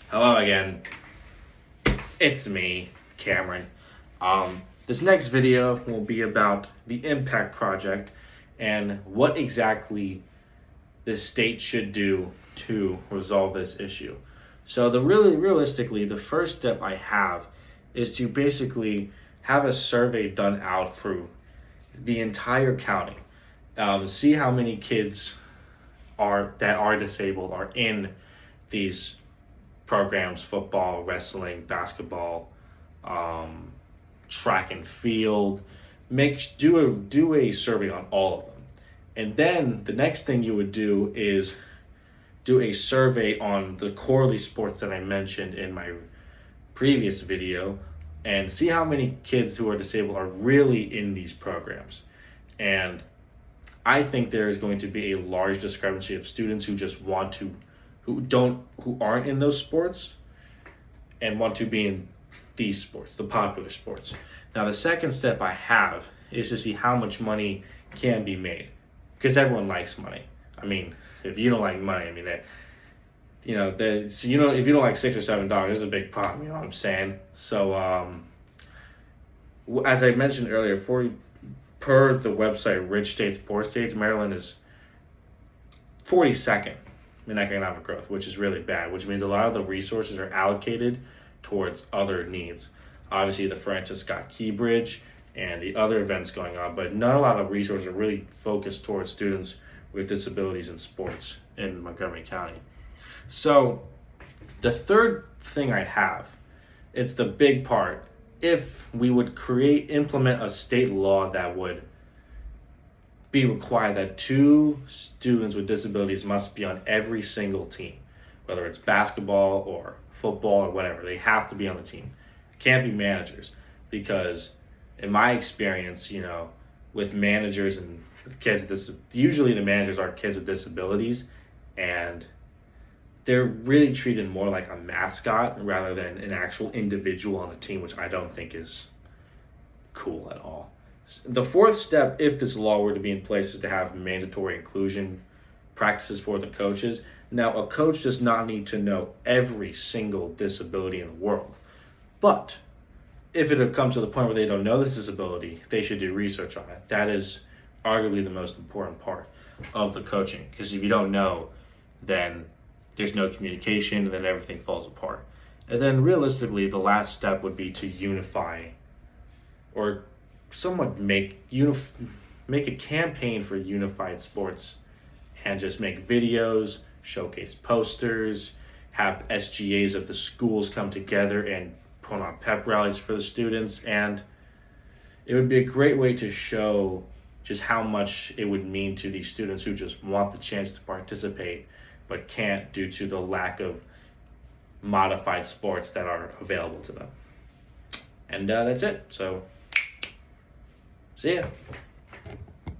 Hello again. It's me, Cameron. This next video will be about the Impact Project and what exactly the state should do to resolve this issue. So realistically, the first step I have is to basically have a survey done out through the entire county. See how many kids are disabled are in these programs: football, wrestling, basketball, track and field. Do a survey on all of them, and then the next thing you would do is do a survey on the correlative sports that I mentioned in my previous video, and see how many kids who are disabled are really in these programs. And I think there is going to be a large discrepancy of students who just want to who aren't in those sports and want to be in these sports, the popular sports. Now the second step I have is to see how much money can be made, because everyone likes money. I mean, if you don't like money, I mean that if you don't like $6 or $7, there's a big problem. You know what I'm saying? So as I mentioned earlier, per the website Rich States Poor States, Maryland is 42nd in economic growth, which is really bad, which means a lot of the resources are allocated towards other needs. Obviously, the Francis Scott Key Bridge and the other events going on, but not a lot of resources are really focused towards students with disabilities in sports in Montgomery County. So the third thing I have, it's the big part. If we would implement a state law that would be required that 2 students with disabilities must be on every single team, whether it's basketball or football or whatever, they have to be on the team. Can't be managers, because in my experience, with managers and with kids, usually the managers are kids with disabilities, and they're really treated more like a mascot rather than an actual individual on the team, which I don't think is cool at all. The fourth step, if this law were to be in place, is to have mandatory inclusion practices for the coaches. Now, a coach does not need to know every single disability in the world, but if it comes to the point where they don't know this disability, they should do research on it. That is arguably the most important part of the coaching, because if you don't know, then there's no communication, and then everything falls apart. And then realistically, the last step would be to unify, or somewhat make a campaign for unified sports, and just make videos, showcase posters, have SGAs of the schools come together and put on pep rallies for the students. And it would be a great way to show just how much it would mean to these students who just want the chance to participate but can't due to the lack of modified sports that are available to them. And that's it. So see ya.